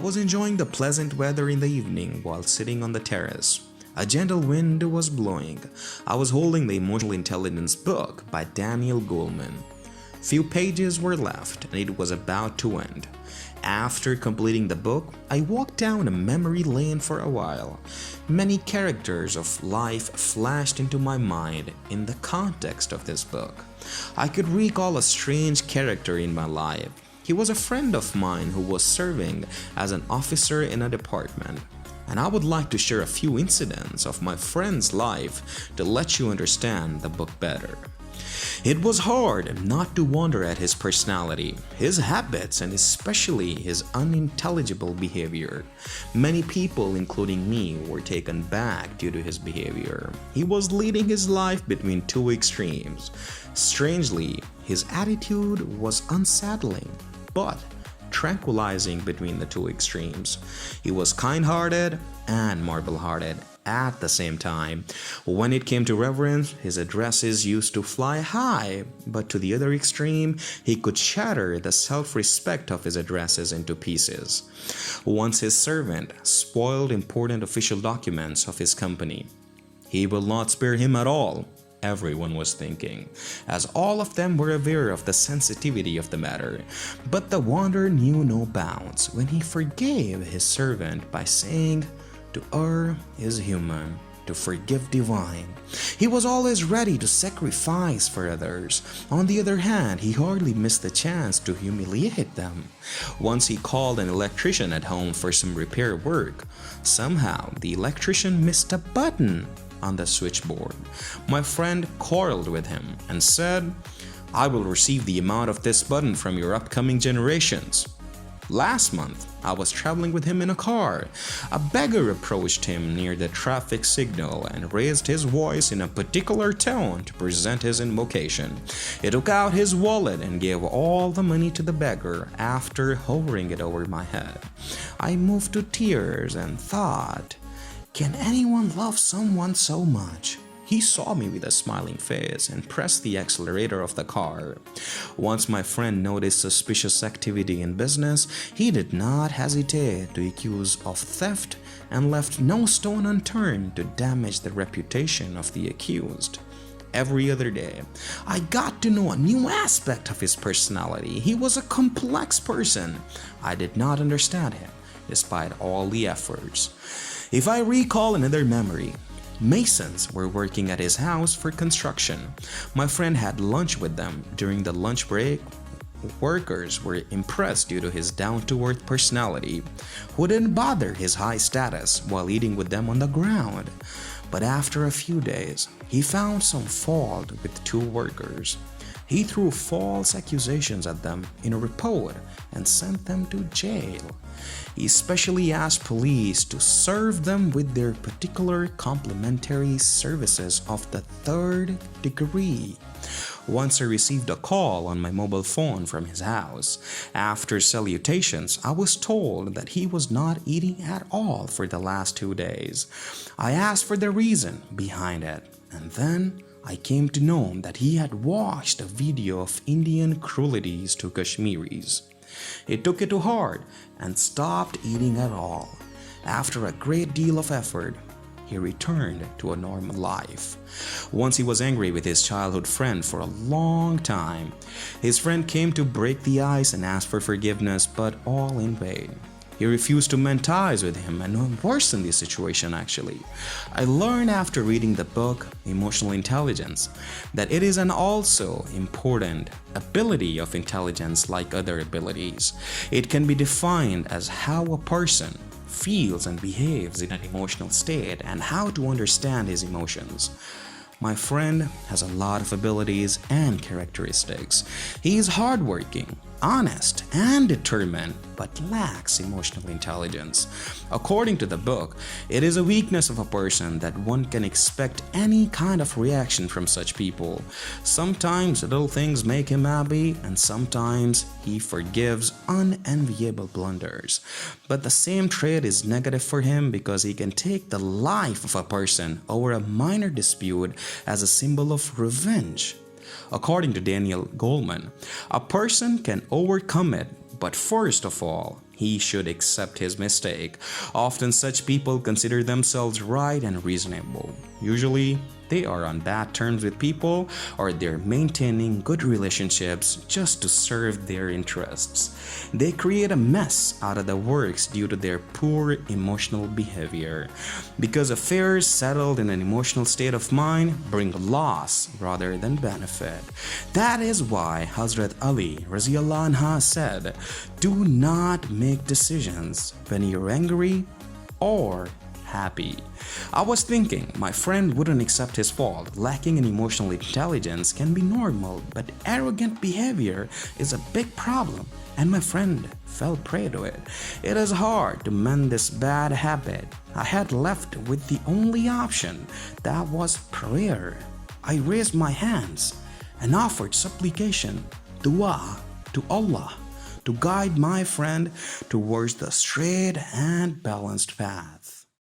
was enjoying the pleasant weather in the evening while sitting on the terrace. A gentle wind was blowing. I was holding the Emotional Intelligence book by Daniel Goleman. Few pages were left and it was about to end. After completing the book, I walked down a memory lane for a while. Many characters of life flashed into my mind in the context of this book. I could recall a strange character in my life. He was a friend of mine who was serving as an officer in a department. And I would like to share a few incidents of my friend's life to let you understand the book better. It was hard not to wonder at his personality, his habits, and especially his unintelligible behavior. Many people, including me, were taken back due to his behavior. He was leading his life between two extremes. Strangely, his attitude was unsettling, but tranquilizing between the two extremes. He was kind-hearted and marble-hearted at the same time. When it came to reverence, his addresses used to fly high, but to the other extreme, he could shatter the self-respect of his addresses into pieces. Once his servant spoiled important official documents of his company. He will not spare him at all, everyone was thinking, as all of them were aware of the sensitivity of the matter. But the wonder knew no bounds when he forgave his servant by saying, "To err is human, to forgive divine." He was always ready to sacrifice for others. On the other hand, he hardly missed the chance to humiliate them. Once he called an electrician at home for some repair work. Somehow, the electrician missed a button on the switchboard. My friend quarreled with him and said, "I will receive the amount of this button from your upcoming generations." Last month, I was traveling with him in a car. A beggar approached him near the traffic signal and raised his voice in a particular tone to present his invocation. He took out his wallet and gave all the money to the beggar after hovering it over my head. I moved to tears and thought, can anyone love someone so much? He saw me with a smiling face and pressed the accelerator of the car. Once my friend noticed suspicious activity in business, he did not hesitate to accuse of theft and left no stone unturned to damage the reputation of the accused. Every other day, I got to know a new aspect of his personality. He was a complex person. I did not understand him, despite all the efforts. If I recall another memory, masons were working at his house for construction. My friend had lunch with them. During the lunch break, workers were impressed due to his down-to-earth personality, who didn't bother his high status while eating with them on the ground. But after a few days, he found some fault with two workers. He threw false accusations at them in a report and sent them to jail. He especially asked police to serve them with their particular complimentary services of the third degree. Once I received a call on my mobile phone from his house. After salutations, I was told that he was not eating at all for the last 2 days. I asked for the reason behind it, and then I came to know that he had watched a video of Indian cruelties to Kashmiris. He took it to heart and stopped eating at all. After a great deal of effort, he returned to a normal life. Once he was angry with his childhood friend for a long time. His friend came to break the ice and ask for forgiveness, but all in vain. He refused to mend ties with him and worsened the situation actually. I learned after reading the book, Emotional Intelligence, that it is an also important ability of intelligence like other abilities. It can be defined as how a person feels and behaves in an emotional state and how to understand his emotions. My friend has a lot of abilities and characteristics. He is hardworking, honest, and determined, but lacks emotional intelligence. According to the book, it is a weakness of a person that one can expect any kind of reaction from such people. Sometimes little things make him happy, and sometimes he forgives unenviable blunders. But the same trait is negative for him because he can take the life of a person over a minor dispute as a symbol of revenge. According to Daniel Goleman, a person can overcome it, but first of all, he should accept his mistake. Often such people consider themselves right and reasonable. Usually, they are on bad terms with people, or they're maintaining good relationships just to serve their interests. They create a mess out of the works due to their poor emotional behavior. Because affairs settled in an emotional state of mind bring loss rather than benefit. That is why Hazrat Ali Raziallahu Anha said, "Do not make decisions when you're angry or happy." I was thinking my friend wouldn't accept his fault. Lacking in emotional intelligence can be normal, but arrogant behavior is a big problem, and my friend fell prey to it. It is hard to mend this bad habit. I had left with the only option, that was prayer. I raised my hands and offered supplication, dua, to Allah to guide my friend towards the straight and balanced path.